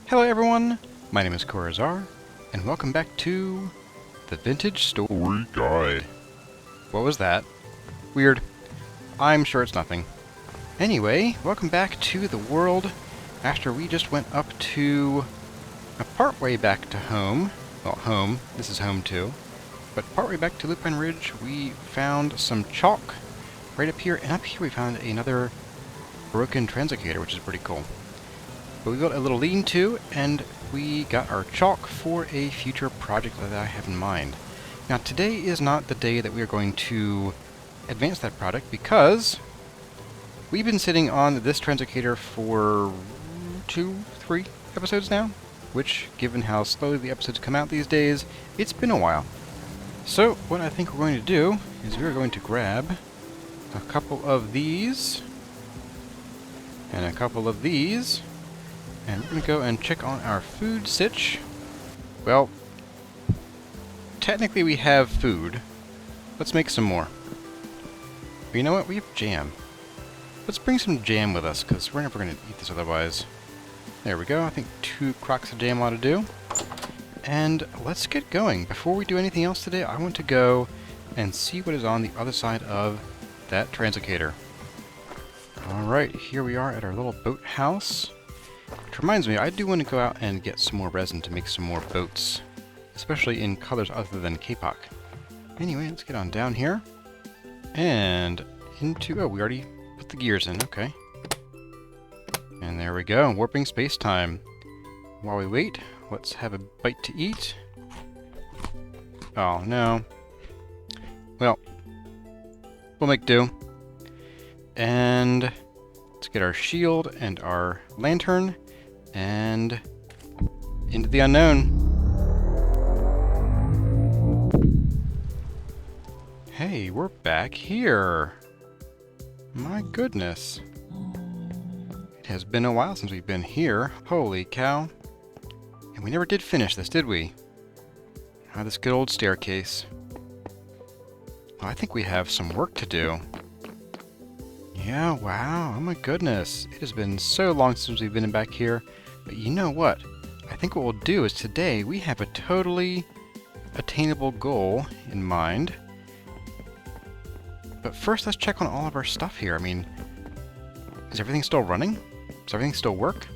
Hello everyone, my name is Corazar, and welcome back to the Vintage Story Guide. What was that? Weird. I'm sure it's nothing. Anyway, welcome back to the world after we just went up to a partway back to home. Well, home. This is home too. But partway back to Lupine Ridge, we found some chalk right up here, and up here we found another broken translocator, which is pretty cool. But we built a little lean-to, and we got our chalk for a future project that I have in mind. Now, today is not the day that we are going to advance that project, because we've been sitting on this translocator for 2-3 episodes now, which, given how slowly the episodes come out these days, it's been a while. So, what I think we're going to do is we're going to grab a couple of these, and a couple of these, and we're going to go and check on our food sitch. Well, technically we have food. Let's make some more. But you know what? We have jam. Let's bring some jam with us, because we're never going to eat this otherwise. There we go. I think 2 crocks of jam ought to do. And let's get going. Before we do anything else today, I want to go and see what is on the other side of that translocator. Alright, here we are at our little boat house. Which reminds me, I do want to go out and get some more resin to make some more boats. Especially in colors other than QPTECH. Anyway, let's get on down here. And into... oh, we already put the gears in. Okay. And there we go. Warping space-time. While we wait, let's have a bite to eat. Oh, no. Well, we'll make do. And let's get our shield and our lantern and into the unknown. Hey, we're back here. My goodness. It has been a while since we've been here. Holy cow. And we never did finish this, did we? Ah, this good old staircase. Well, I think we have some work to do. Yeah, wow. Oh my goodness. It has been so long since we've been back here. But you know what? I think what we'll do is today we have a totally attainable goal in mind. But first, let's check on all of our stuff here. I mean, is everything still running? Does everything still work?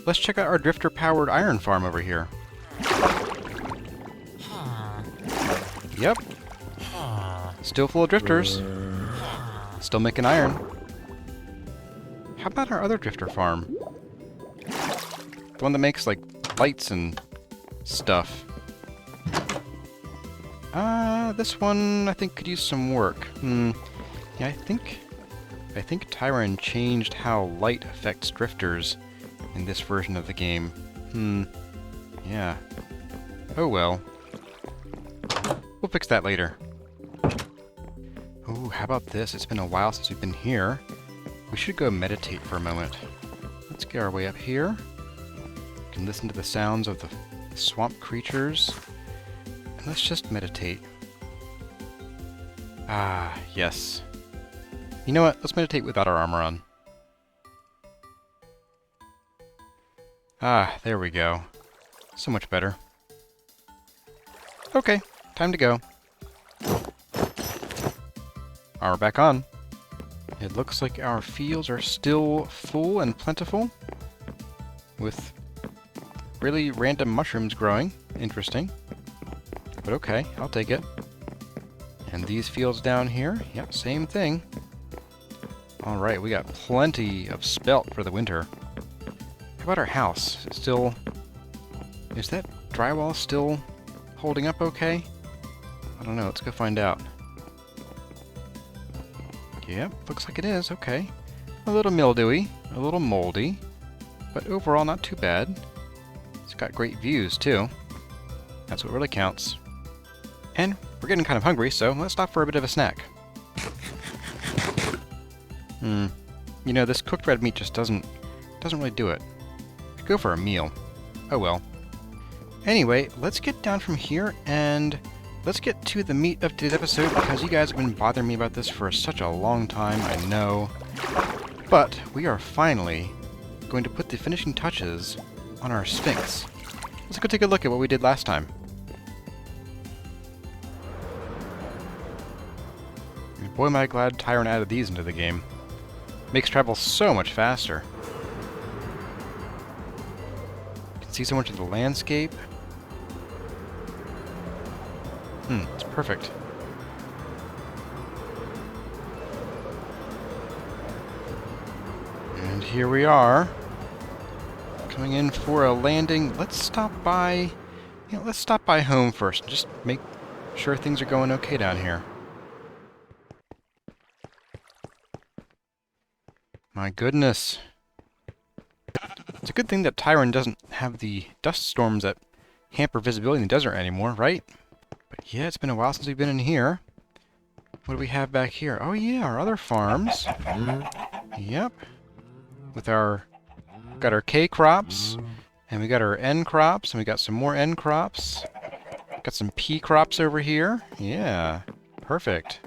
Let's check out our drifter-powered iron farm over here. Yep. Still full of drifters. Still making iron. How about our other drifter farm? The one that makes, like, lights and stuff. This one I think could use some work. Yeah, I think Dauron changed how light affects drifters in this version of the game. Yeah. Oh well. We'll fix that later. Ooh, how about this? It's been a while since we've been here. We should go meditate for a moment. Let's get our way up here. We can listen to the sounds of the swamp creatures. And let's just meditate. Ah, yes. You know what? Let's meditate without our armor on. Ah, there we go. So much better. Okay, time to go. Armor back on. It looks like our fields are still full and plentiful, with really random mushrooms growing. Interesting. But okay, I'll take it. And these fields down here, yep, same thing. Alright, we got plenty of spelt for the winter. How about our house? Is that drywall still holding up okay? I don't know, let's go find out. Yep, looks like it is, okay. A little mildewy, a little moldy, but overall not too bad. It's got great views too. That's what really counts. And we're getting kind of hungry, so let's stop for a bit of a snack. You know, this cooked red meat just doesn't really do it. I'd go for a meal. Oh well. Anyway, let's get down from here and let's get to the meat of today's episode, because you guys have been bothering me about this for such a long time, I know. But we are finally going to put the finishing touches on our Sphinx. Let's go take a look at what we did last time. And boy, am I glad Dauron added these into the game. Makes travel so much faster. You can see so much of the landscape. It's perfect. And here we are, coming in for a landing. Let's stop by, let's stop by home first and just make sure things are going okay down here. My goodness. It's a good thing that Dauron doesn't have the dust storms that hamper visibility in the desert anymore, right? But yeah, it's been a while since we've been in here. What do we have back here? Oh yeah, our other farms. Yep. With our, got our K crops, and we got our N crops, and we got some more N crops. Got some P crops over here. Yeah, perfect.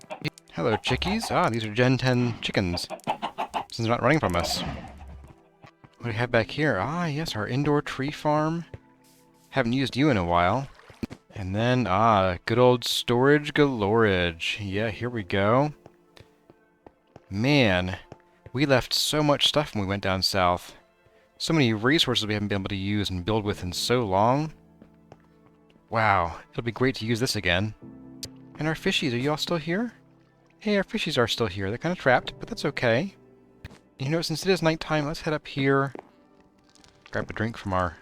Hello, chickies. Ah, these are Gen 10 chickens, since they're not running from us. What do we have back here? Ah, yes, our indoor tree farm. Haven't used you in a while. And then, good old storage galorage. Yeah, here we go. Man, we left so much stuff when we went down south. So many resources we haven't been able to use and build with in so long. Wow, it'll be great to use this again. And our fishies, are you all still here? Hey, our fishies are still here. They're kind of trapped, but that's okay. You know, since it is nighttime, let's head up here. Grab a drink from our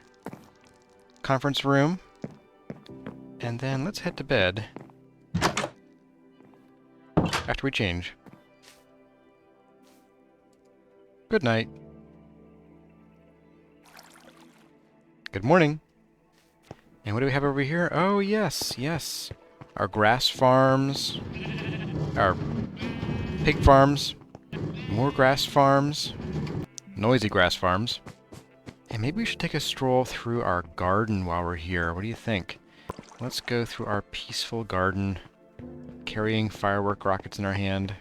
conference room. And then let's head to bed. After we change. Good night. Good morning. And what do we have over here? Oh, yes, yes. Our grass farms. Our pig farms. More grass farms. Noisy grass farms. And maybe we should take a stroll through our garden while we're here. What do you think? Let's go through our peaceful garden, carrying firework rockets in our hand.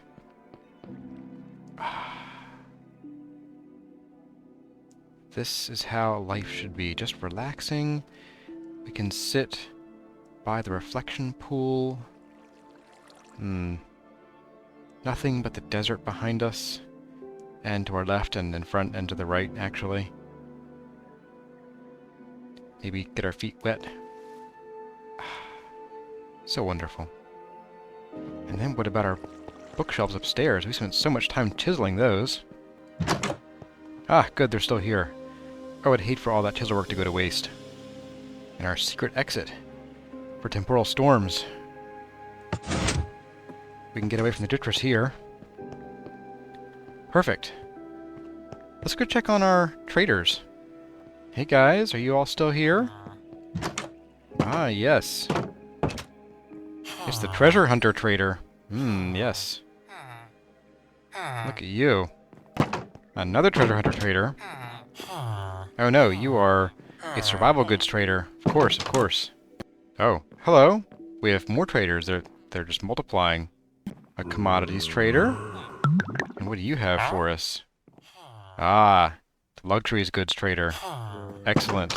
This is how life should be, just relaxing. We can sit by the reflection pool. Nothing but the desert behind us, and to our left and in front and to the right, actually. Maybe get our feet wet. So wonderful. And then what about our bookshelves upstairs? We spent so much time chiseling those. Ah, good, they're still here. I would hate for all that chisel work to go to waste. And our secret exit for temporal storms. We can get away from the drifters here. Perfect. Let's go check on our traders. Hey guys, are you all still here? Ah, yes. It's the treasure hunter trader. Yes. Look at you. Another treasure hunter trader. Oh no, you are a survival goods trader. Of course, of course. Oh, hello. We have more traders. They're just multiplying. A commodities trader. And what do you have for us? Ah, the luxuries goods trader. Excellent.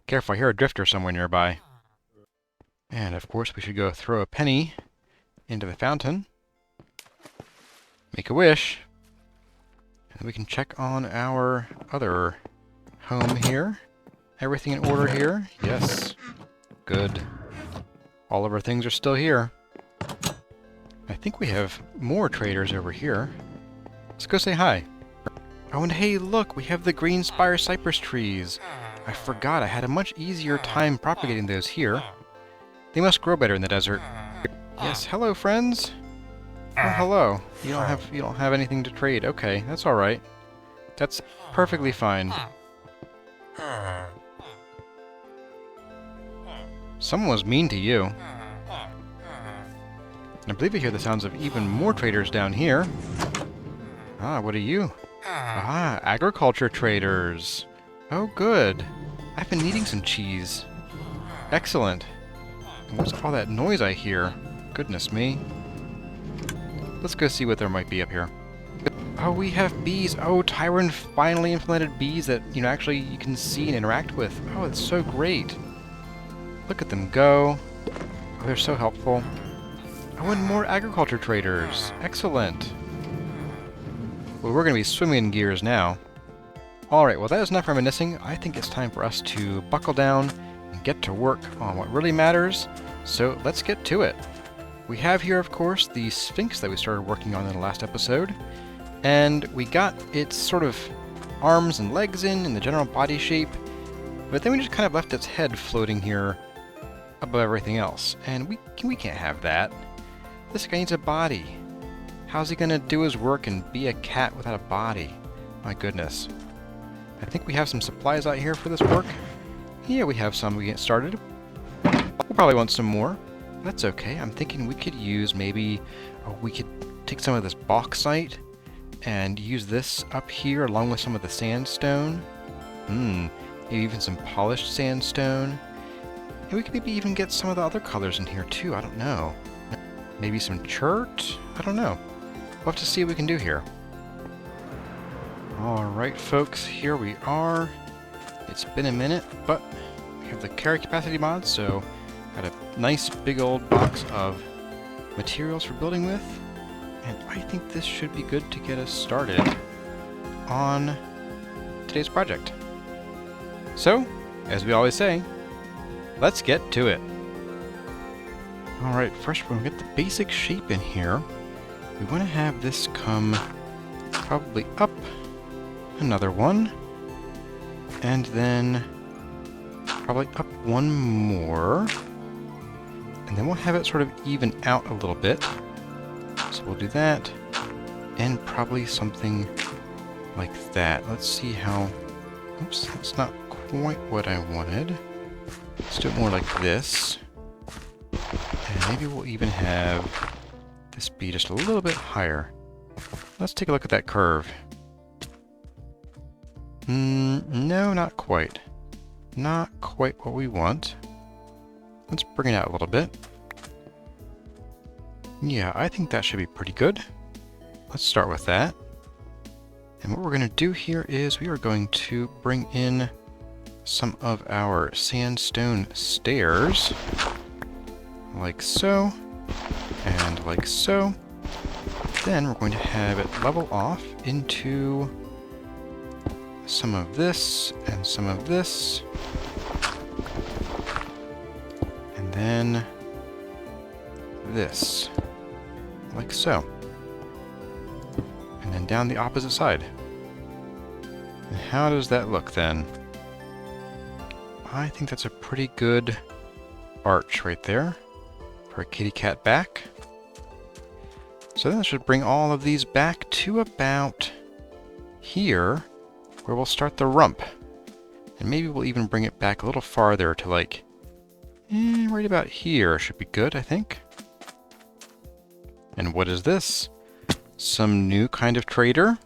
Careful, I hear a drifter somewhere nearby. And of course we should go throw a penny into the fountain. Make a wish. And we can check on our other home here. Everything in order here? Yes. Good. All of our things are still here. I think we have more traders over here. Let's go say hi. Oh, and hey, look, we have the green spire cypress trees. I forgot I had a much easier time propagating those here. They must grow better in the desert. Yes, hello, friends. Oh, hello. You don't have anything to trade. Okay, that's all right. That's perfectly fine. Someone was mean to you. And I believe I hear the sounds of even more traders down here. Ah, what are you? Ah, agriculture traders. Oh, good. I've been needing some cheese. Excellent. And what's all that noise I hear? Goodness me. Let's go see what there might be up here. Oh, we have bees. Oh, Tyron finally implemented bees that, actually you can see and interact with. Oh, it's so great. Look at them go. Oh, they're so helpful. Oh, and more agriculture traders. Excellent. Well, we're going to be swimming in gears now. Alright, well that is enough reminiscing. I think it's time for us to buckle down and get to work on what really matters. So let's get to it. We have here, of course, the Sphinx that we started working on in the last episode. And we got its sort of arms and legs in the general body shape. But then we just kind of left its head floating here above everything else. And we can't have that. This guy needs a body. How's he going to do his work and be a cat without a body? My goodness. I think we have some supplies out here for this work. Yeah, we have some. We get started. We'll probably want some more. That's okay. I'm thinking we could use maybe... we could take some of this bauxite and use this up here along with some of the sandstone. Maybe even some polished sandstone. And we could maybe even get some of the other colors in here too. I don't know. Maybe some chert? I don't know. We'll have to see what we can do here. Alright folks, here we are. It's been a minute, but we have the carry capacity mod, so got a nice big old box of materials for building with, and I think this should be good to get us started on today's project. So, as we always say, let's get to it. Alright, first we're going to get the basic shape in here. We want to have this come probably up another one, and then probably up one more, and then we'll have it sort of even out a little bit. So we'll do that, and probably something like that. Let's see how... Oops, that's not quite what I wanted. Let's do it more like this, and maybe we'll even have this be just a little bit higher. Let's take a look at that curve. No, not quite. Not quite what we want. Let's bring it out a little bit. Yeah, I think that should be pretty good. Let's start with that. And what we're going to do here is we are going to bring in some of our sandstone stairs. Like so. And like so. Then we're going to have it level off into some of this, and some of this, and then this, like so, and then down the opposite side. And how does that look then? I think that's a pretty good arch right there for a kitty cat back. So then that should bring all of these back to about here, where we'll start the rump. And maybe we'll even bring it back a little farther to like, right about here should be good, I think. And what is this? Some new kind of trader?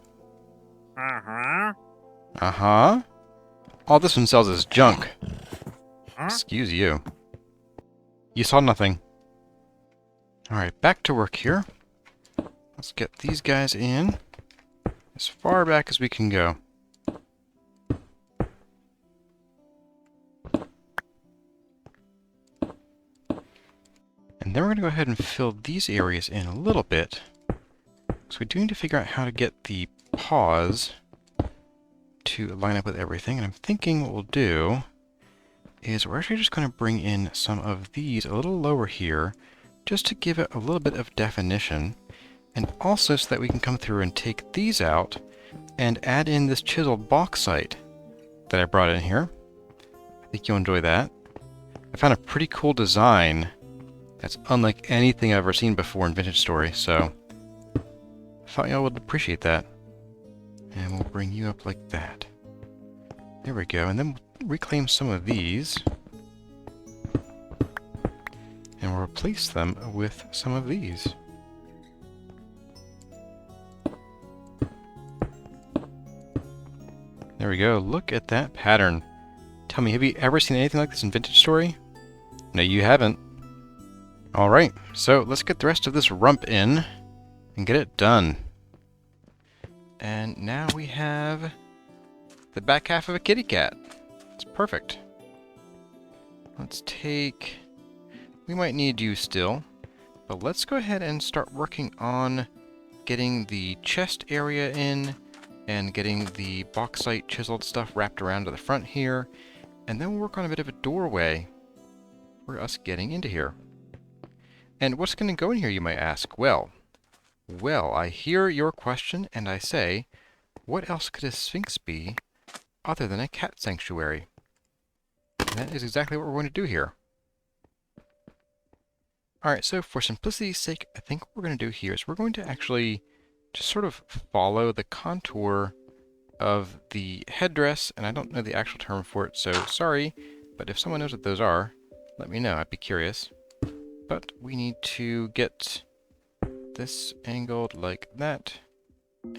Uh-huh. Uh-huh. All this one sells is junk. Excuse you. You saw nothing. Alright, back to work here. Let's get these guys in as far back as we can go. And then we're going to go ahead and fill these areas in a little bit. So we do need to figure out how to get the paws to line up with everything. And I'm thinking what we'll do is we're actually just going to bring in some of these a little lower here, just to give it a little bit of definition. And also so that we can come through and take these out and add in this chiseled bauxite that I brought in here. I think you'll enjoy that. I found a pretty cool design that's unlike anything I've ever seen before in Vintage Story, so I thought y'all would appreciate that. And we'll bring you up like that. There we go, and then we'll reclaim some of these. And we'll replace them with some of these. There we go, look at that pattern. Tell me, have you ever seen anything like this in Vintage Story? No, you haven't. Alright, so let's get the rest of this rump in and get it done. And now we have the back half of a kitty cat. It's perfect. Let's take... We might need you still, but let's go ahead and start working on getting the chest area in and getting the bauxite chiseled stuff wrapped around to the front here, and then we'll work on a bit of a doorway for us getting into here. And what's going to go in here, you might ask? Well, I hear your question, and I say, what else could a Sphinx be other than a cat sanctuary? And that is exactly what we're going to do here. Alright, so for simplicity's sake, I think what we're going to do here is we're going to actually just sort of follow the contour of the headdress, and I don't know the actual term for it, so sorry, but if someone knows what those are, let me know, I'd be curious. But we need to get this angled like that,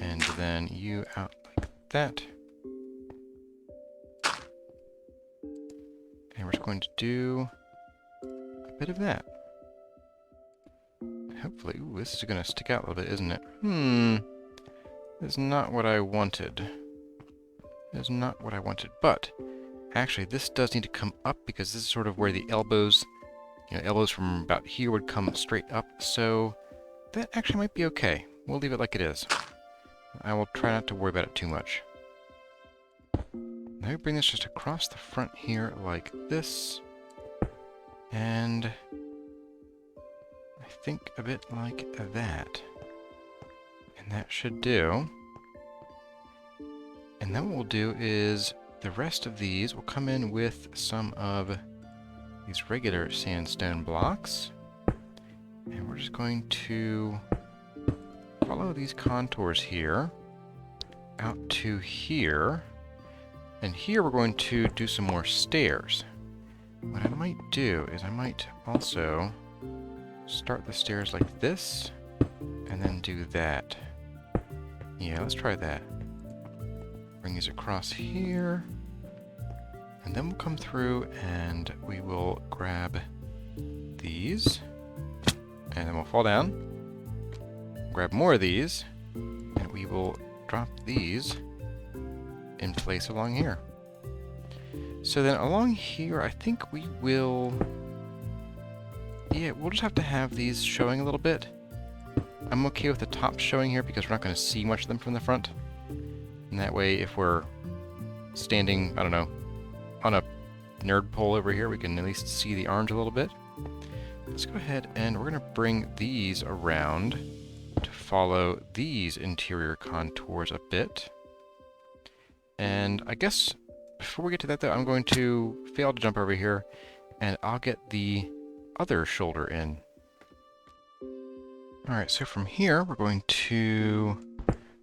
and then you out like that. And we're just going to do a bit of that. Hopefully, ooh, this is going to stick out a little bit, isn't it? This is not what I wanted. This is not what I wanted, but actually this does need to come up because this is sort of where the elbows, elbows from about here would come straight up, so that actually might be okay. We'll leave it like it is. I will try not to worry about it too much. Now we bring this just across the front here like this, and I think a bit like that. And that should do. And then what we'll do is the rest of these will come in with some of these regular sandstone blocks. And we're just going to follow these contours here out to here. And here we're going to do some more stairs. What I might do is I might also start the stairs like this, and then do that. Yeah, let's try that. Bring these across here, and then we'll come through and we will grab these, and then we'll fall down, grab more of these, and we will drop these in place along here. So then along here, I think we will... Yeah, we'll just have to have these showing a little bit. I'm okay with the top showing here because we're not going to see much of them from the front. And that way, if we're standing, I don't know, on a nerd pole over here, we can at least see the orange a little bit. Let's go ahead and we're going to bring these around to follow these interior contours a bit. And I guess before we get to that though, I'm going to fail to jump over here, and I'll get the other shoulder in. Alright, so from here we're going to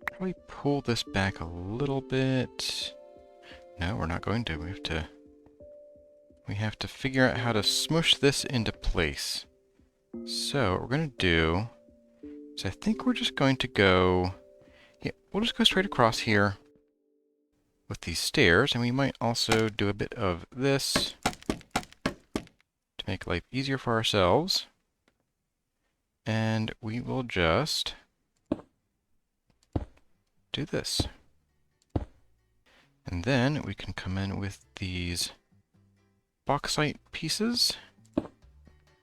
probably pull this back a little bit. No, we're not going to. We have to figure out how to smush this into place. So what we're going to do is I think we're just going to go... Yeah, we'll just go straight across here with these stairs, and we might also do a bit of this to make life easier for ourselves. And we will just do this. And then we can come in with these bauxite pieces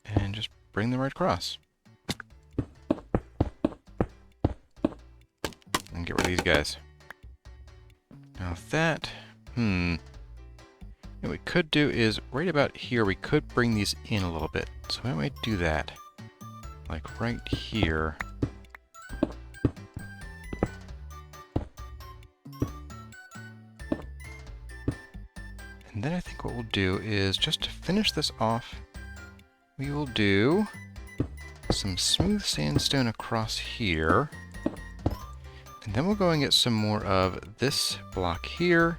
and just bring them right across. And get rid of these guys. Now that, what we could do is right about here we could bring these in a little bit. So I might do that. Like right here. And then I think what we'll do is, just to finish this off, we will do some smooth sandstone across here. And then we'll go and get some more of this block here.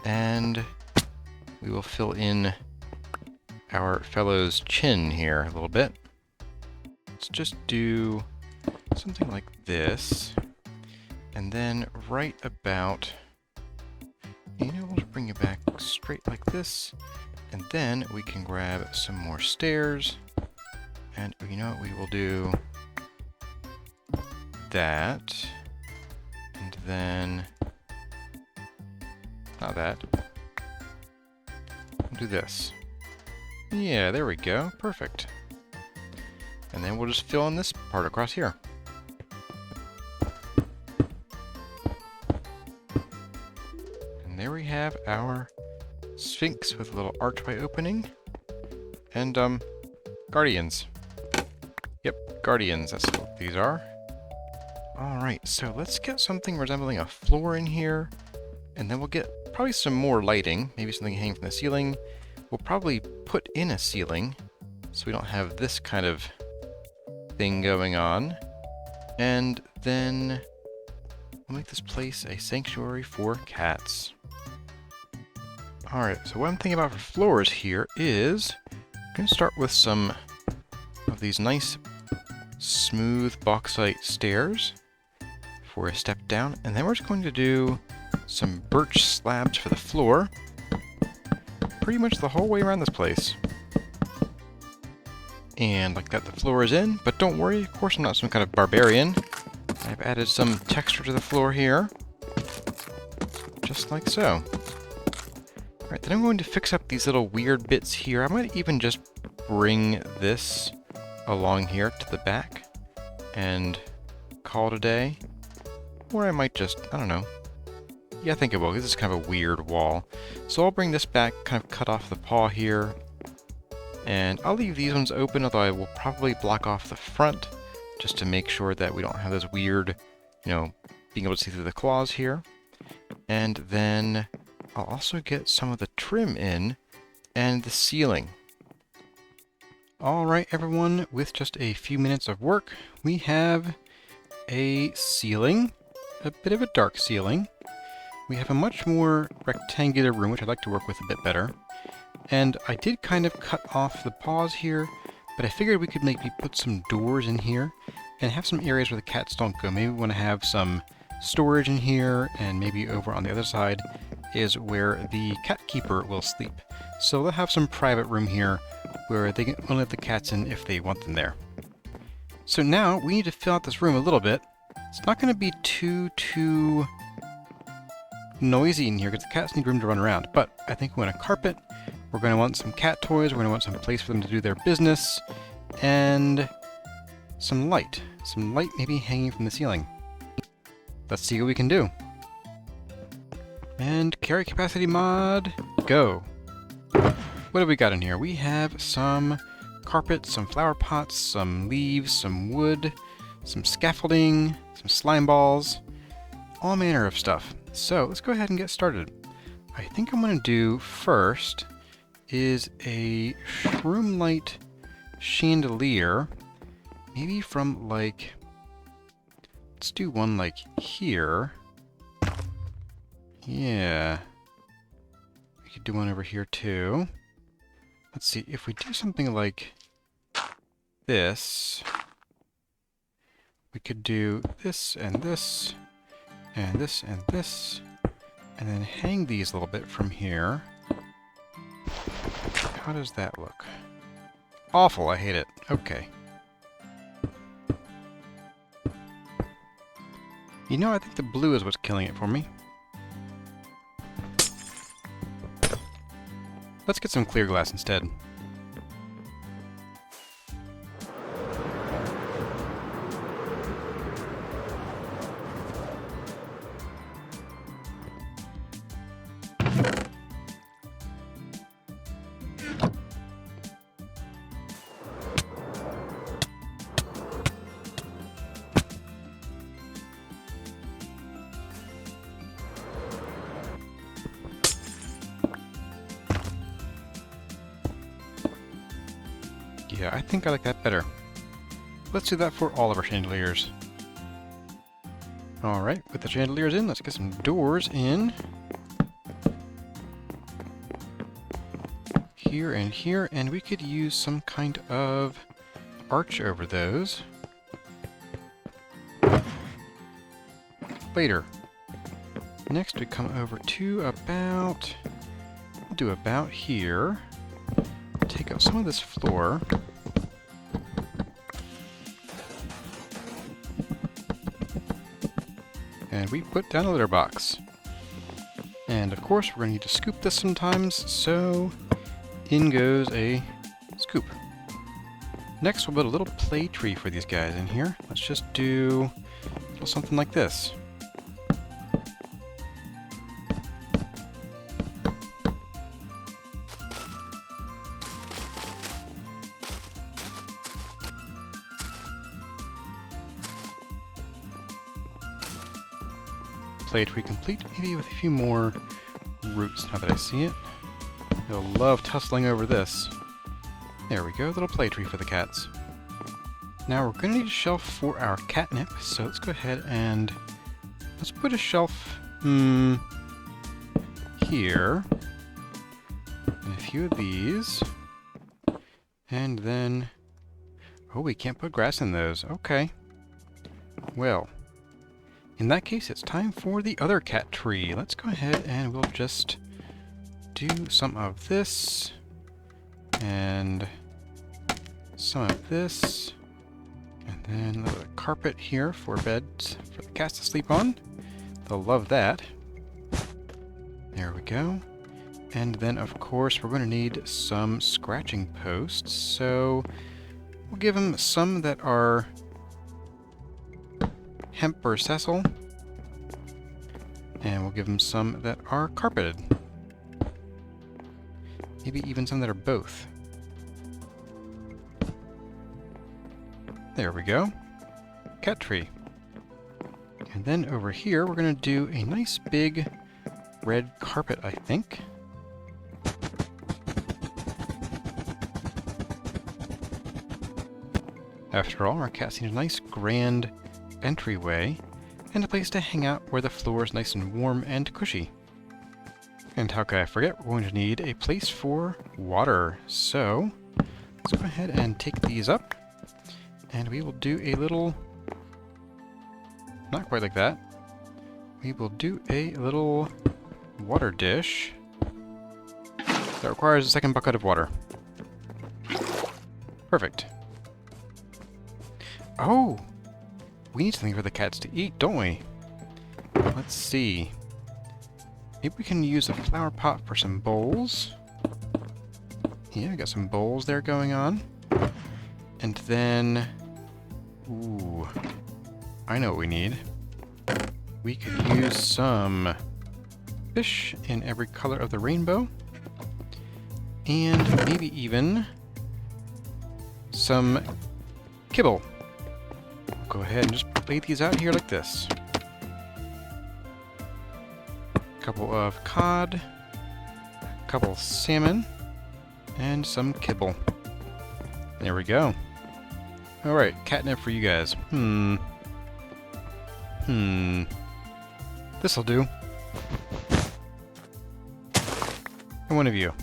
And we will fill in our fellow's chin here a little bit. Let's just do something like this. And then right about, we'll just bring it back straight like this. And then we can grab some more stairs. And you know what we will do? that. And then... not that. We'll do this. Yeah, there we go. Perfect. And then we'll just fill in this part across here. And there we have our Sphinx with a little archway opening. And, guardians. Yep, guardians, that's what these are. Alright, so let's get something resembling a floor in here. And then we'll get probably some more lighting, maybe something hanging from the ceiling. We'll probably put in a ceiling, so we don't have this kind of thing going on. And then we'll make this place a sanctuary for cats. Alright, so what I'm thinking about for floors here is I'm going to start with some of these nice smooth bauxite stairs for a step down, and then we're just going to do some birch slabs for the floor pretty much the whole way around this place. And like that, the floor is in, but don't worry, of course I'm not some kind of barbarian. I've added some texture to the floor here, just like so. Alright, then I'm going to fix up these little weird bits here. I might even just bring this along here to the back and call it a day. Or I might just, I don't know. Yeah, I think it will. This is kind of a weird wall. So I'll bring this back, kind of cut off the paw here. And I'll leave these ones open, although I will probably block off the front just to make sure that we don't have this weird, you know, being able to see through the claws here. And then I'll also get some of the trim in and the ceiling. Alright everyone, with just a few minutes of work, we have a ceiling, a bit of a dark ceiling. We have a much more rectangular room, which I'd like to work with a bit better. And I did kind of cut off the paws here, but I figured we could maybe put some doors in here and have some areas where the cats don't go. Maybe we want to have some storage in here, and maybe over on the other side is where the cat keeper will sleep. So they'll have some private room here where they can only let the cats in if they want them there. So now we need to fill out this room a little bit. It's not going to be too noisy in here because the cats need room to run around, but I think we want a carpet. We're going to want some cat toys. We're going to want some place for them to do their business, and some light. Some light maybe hanging from the ceiling. Let's see what we can do. And carry capacity mod, go. What have we got in here? We have some carpet, some flower pots, some leaves, some wood, some scaffolding, some slime balls, all manner of stuff. So let's go ahead and get started. I think I'm going to do first is a shroom light chandelier, maybe from like, let's do one like here. Yeah, we could do one over here too. Let's see, if we do something like this, we could do this and this, and this and this, and then hang these a little bit from here. How does that look? Awful, I hate it. Okay. You know, I think the blue is what's killing it for me. Let's get some clear glass instead. Yeah, I think I like that better. Let's do that for all of our chandeliers. Alright, with the chandeliers in, let's get some doors in. Here, and we could use some kind of arch over those. Later. Next we come over to about... we'll do about here. Take out some of this floor. and we put down a litter box. And of course, we're going to need to scoop this sometimes, so in goes a scoop. Next, we'll build a little play tree for these guys in here. Let's just do a little something like this. Play tree complete, maybe with a few more roots now that I see it. They'll love tussling over this. There we go, little play tree for the cats. Now we're going to need a shelf for our catnip, so let's go ahead and let's put a shelf here, and a few of these, and then, oh, we can't put grass in those. Okay. Well, in that case, it's time for the other cat tree. Let's go ahead and we'll just do some of this, and some of this, and then a little carpet here for beds for the cats to sleep on. They'll love that. There we go. And then, of course, we're going to need some scratching posts, so we'll give them some that are hemp or sessile, and we'll give them some that are carpeted. Maybe even some that are both. There we go. Cat tree. And then over here we're going to do a nice big red carpet, I think. After all, our cats need a nice grand entryway and a place to hang out where the floor is nice and warm and cushy. And how could I forget, we're going to need a place for water. So let's go ahead and take these up, and we will do a little, not quite like that, we will do a little water dish that requires a second bucket of water. Perfect. Oh! We need something for the cats to eat, don't we? Let's see. Maybe we can use a flower pot for some bowls. Yeah, I got some bowls there going on. And then... ooh. I know what we need. We could use some fish in every color of the rainbow. And maybe even some kibble. Go ahead and just lay these out here like this. A couple of cod, a couple salmon, and some kibble. There we go. Alright, catnip for you guys. This'll do. And one of you.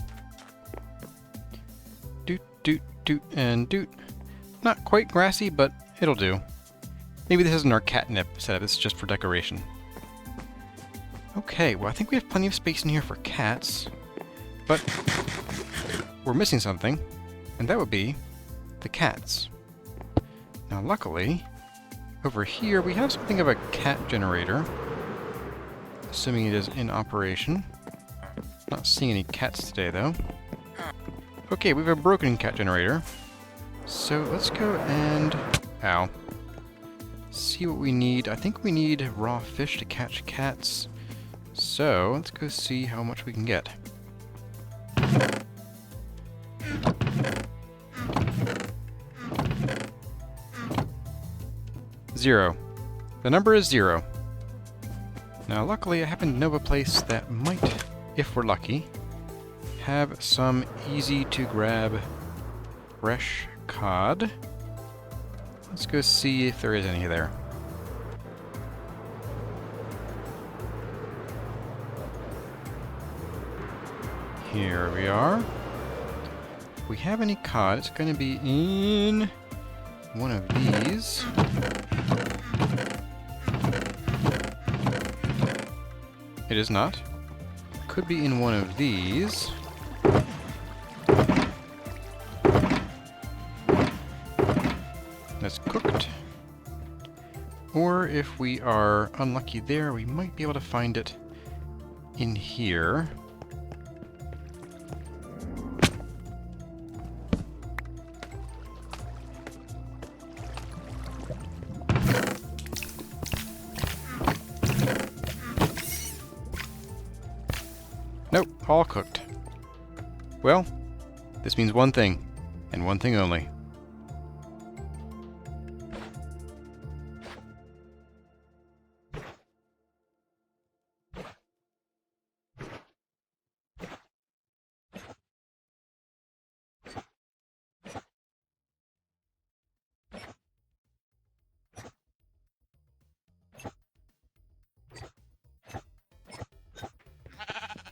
Doot, doot, doot, and doot. Not quite grassy, but it'll do. Maybe this isn't our catnip setup, this is just for decoration. Okay, well I think we have plenty of space in here for cats, but we're missing something, and that would be the cats. Now luckily, over here we have something of a cat generator, assuming it is in operation. Not seeing any cats today though. Okay, we have a broken cat generator, so let's go and... ow. See what we need. I think we need raw fish to catch cats. So let's go see how much we can get. Zero. The number is 0. Now luckily I happen to know of a place that might, if we're lucky, have some easy to grab fresh cod. Let's go see if there is any there. Here we are. If we have any cod, it's going to be in one of these. It is not. Could be in one of these. That's cooked. Or or if we are unlucky there, we might be able to find it in here. Nope, all cooked. Well, this means one thing, and one thing only.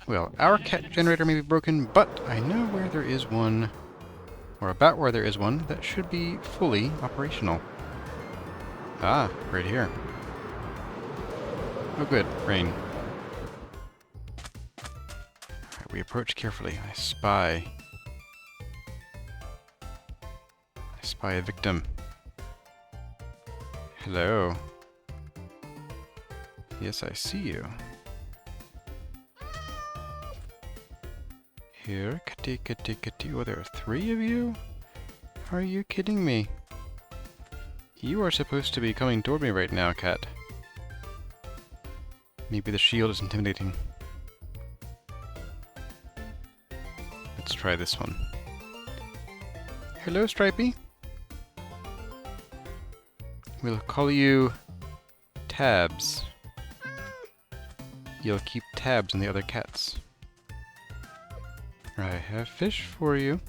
Well, our cat generator may be broken, but I know where there is one, or about where there is one, that should be fully operational. Ah, right here. Oh good, rain. Alright, we approach carefully. I spy a victim. Hello. Yes, I see you. Here, kitty, kitty, kitty. Oh, there are 3 of you? Are you kidding me? You are supposed to be coming toward me right now, cat. Maybe the shield is intimidating. Let's try this one. Hello, Stripey. We'll call you Tabs. You'll keep tabs on the other cats. I have fish for you.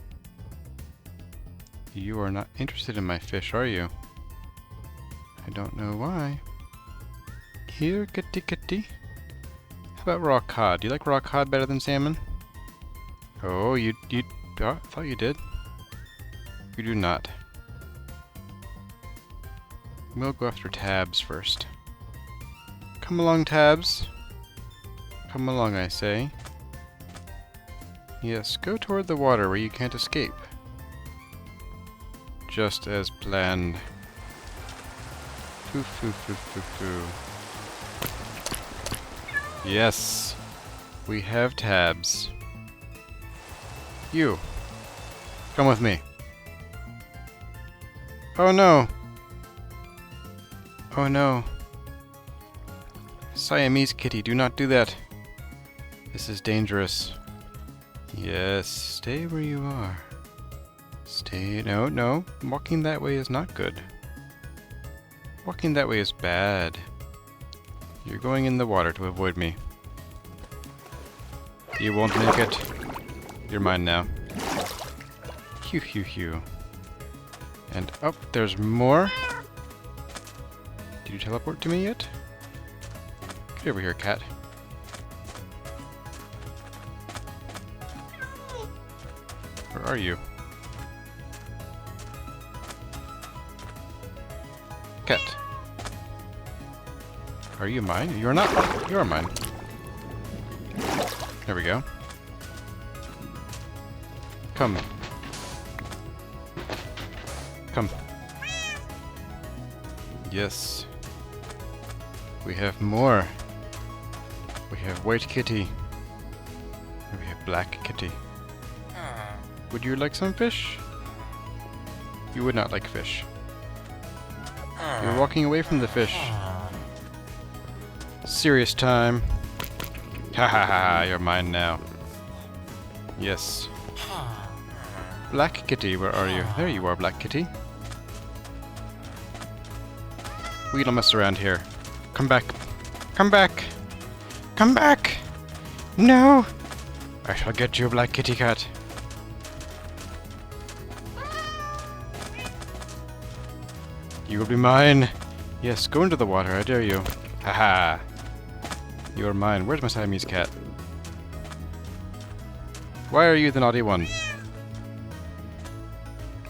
You are not interested in my fish, are you? I don't know why. Here, kitty kitty. How about raw cod? Do you like raw cod better than salmon? Oh, oh, I thought you did. You do not. We'll go after Tabs first. Come along, Tabs. Come along, I say. Yes, go toward the water where you can't escape. Just as planned. Foo foo foo foo foo. Yes, we have Tabs. You, come with me. Oh no! Oh no. Siamese kitty, do not do that. This is dangerous. Yes, stay where you are. Stay. No, no. Walking that way is not good. Walking that way is bad. You're going in the water to avoid me. You won't make it. You're mine now. Hew, hew, hew. And up, there's more. Did you teleport to me yet? Get over here, cat. Where are you? Cat. Are you mine? You're not. You are mine. There we go. Come. Come. Yes. We have more. We have white kitty. And we have black kitty. Would you like some fish? You would not like fish. You're walking away from the fish. Serious time. Ha ha ha, you're mine now. Yes. Black kitty, where are you? There you are, black kitty. We don't mess around here. Come back. Come back. Come back! No! I shall get you, black kitty cat. You will be mine. Yes, go into the water, I dare you. Haha. You are mine. Where's my Siamese cat? Why are you the naughty one?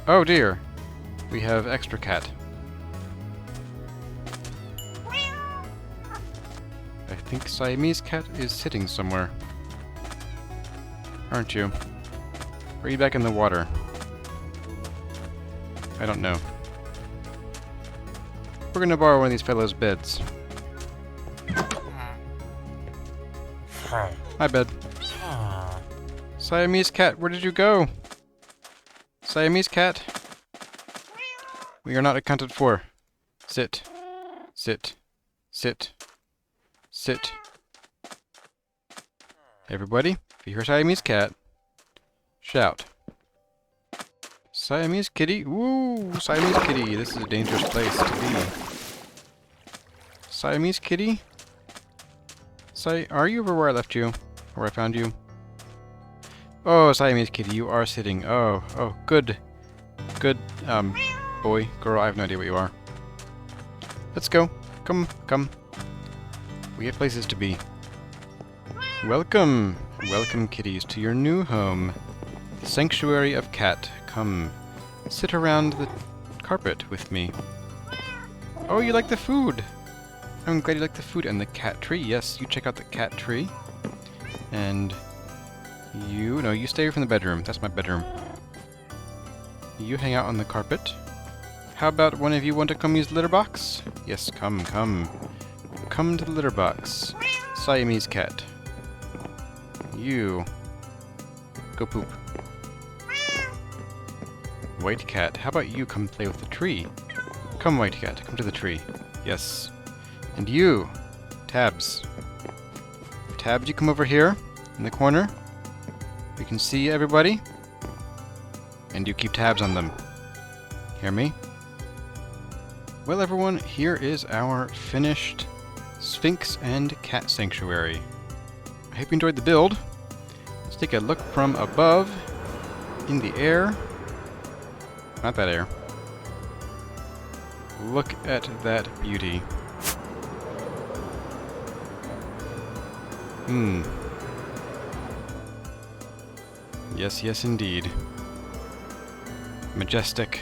Oh dear. We have extra cat. I think Siamese cat is sitting somewhere. Aren't you? Are you back in the water? I don't know. We're gonna borrow one of these fellows' beds. My bed. Siamese cat, where did you go? Siamese cat. We are not accounted for. Sit. Sit. Sit. Sit. Everybody, if you hear Siamese cat, shout. Siamese kitty? Woo! Siamese kitty. This is a dangerous place to be. Siamese kitty? Are you over where I left you? Where I found you? Oh, Siamese kitty, you are sitting. Oh, good. Good, boy, girl, I have no idea what you are. Let's go. Come. We have places to be. Welcome. Welcome, kitties, to your new home. The Sanctuary of Cat. Come, sit around the carpet with me. Oh, you like the food! I'm glad you like the food and the cat tree. Yes, you check out the cat tree. And you stay from the bedroom. That's my bedroom. You hang out on the carpet. How about one of you want to come use the litter box? Yes, come. Come to the litter box. Siamese cat. You. Go poop. White cat, how about you come play with the tree? Come, white cat, come to the tree. Yes. And you, Tabs. Tabs, you come over here, in the corner. We can see everybody. And you keep tabs on them. Hear me? Well, everyone, here is our finished Sphinx and Cat Sanctuary. I hope you enjoyed the build. Let's take a look from above, in the air. Not that air. Look at that beauty. Yes, indeed. Majestic.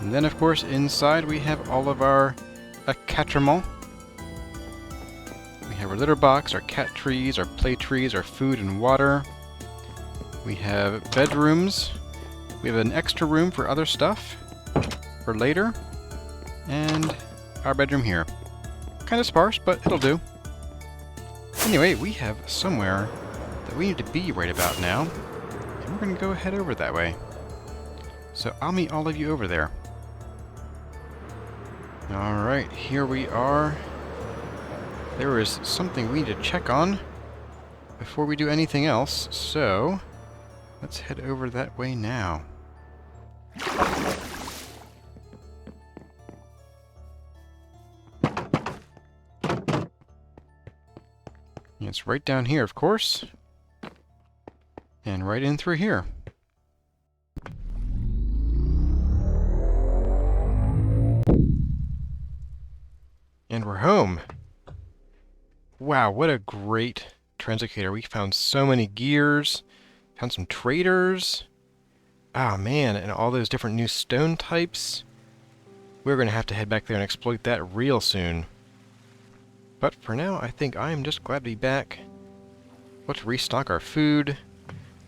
And then, of course, inside we have all of our accoutrement. We have our litter box, our cat trees, our play trees, our food and water. We have bedrooms. We have an extra room for other stuff for later. And our bedroom here. Kind of sparse, but it'll do. Anyway, we have somewhere that we need to be right about now. And we're going to go head over that way. So I'll meet all of you over there. Alright, here we are. There is something we need to check on before we do anything else, so let's head over that way now. It's right down here, of course. And right in through here. And we're home. Wow, what a great translocator. We found so many gears, found some traders. Ah, man, and all those different new stone types. We're going to have to head back there and exploit that real soon. But for now, I think I'm just glad to be back. Let's restock our food.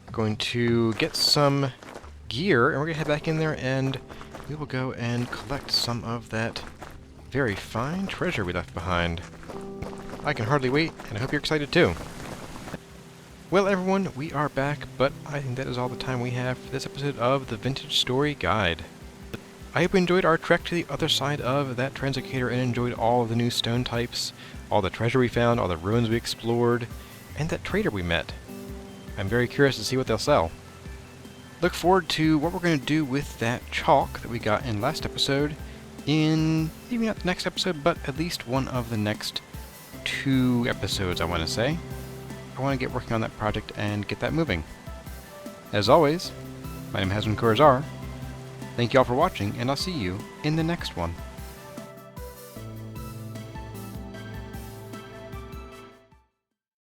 We're going to get some gear, and we're going to head back in there, and we will go and collect some of that very fine treasure we left behind. I can hardly wait, and I hope you're excited too. Well, everyone, we are back, but I think that is all the time we have for this episode of the Vintage Story Guide. I hope you enjoyed our trek to the other side of that translocator and enjoyed all of the new stone types, all the treasure we found, all the ruins we explored, and that trader we met. I'm very curious to see what they'll sell. Look forward to what we're going to do with that chalk that we got in last episode in, maybe not the next episode, but at least one of the next 2 episodes, I want to say. I want to get working on that project and get that moving. As always, my name has been Corazar. Thank you all for watching, and I'll see you in the next one.